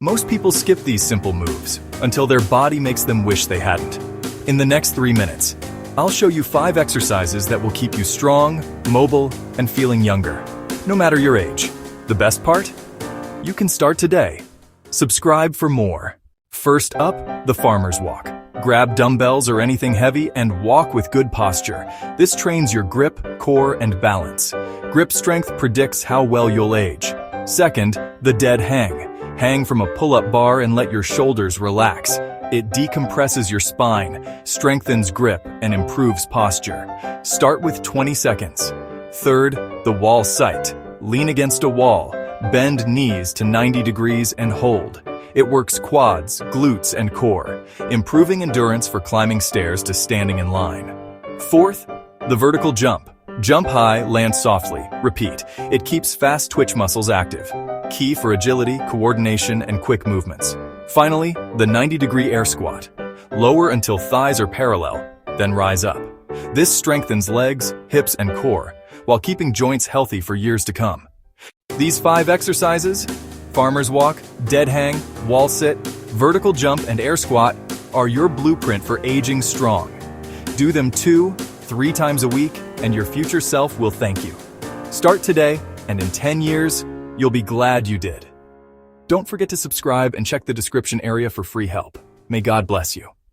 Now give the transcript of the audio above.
Most people skip these simple moves until their body makes them wish they hadn't. In the next 3 minutes, I'll show you 5 exercises that will keep you strong, mobile, and feeling younger, no matter your age. The best part? You can start today. Subscribe for more. First up, the farmer's walk. Grab dumbbells or anything heavy and walk with good posture. This trains your grip, core, and balance. Grip strength predicts how well you'll age. Second, the dead hang. Hang from a pull-up bar and let your shoulders relax. It decompresses your spine, strengthens grip, and improves posture. Start with 20 seconds. Third, the wall sight. Lean against a wall, bend knees to 90 degrees and hold. It works quads, glutes, and core, improving endurance for climbing stairs to standing in line. Fourth, the vertical jump. Jump high, land softly. Repeat. It keeps fast twitch muscles active. Key for agility, coordination, and quick movements. Finally, the 90-degree air squat. Lower until thighs are parallel, then rise up. This strengthens legs, hips, and core, while keeping joints healthy for years to come. These 5 exercises, farmer's walk, dead hang, wall sit, vertical jump, and air squat, are your blueprint for aging strong. Do them 2-3 times a week, and your future self will thank you. Start today, and in 10 years, you'll be glad you did. Don't forget to subscribe and check the description area for free help. May God bless you.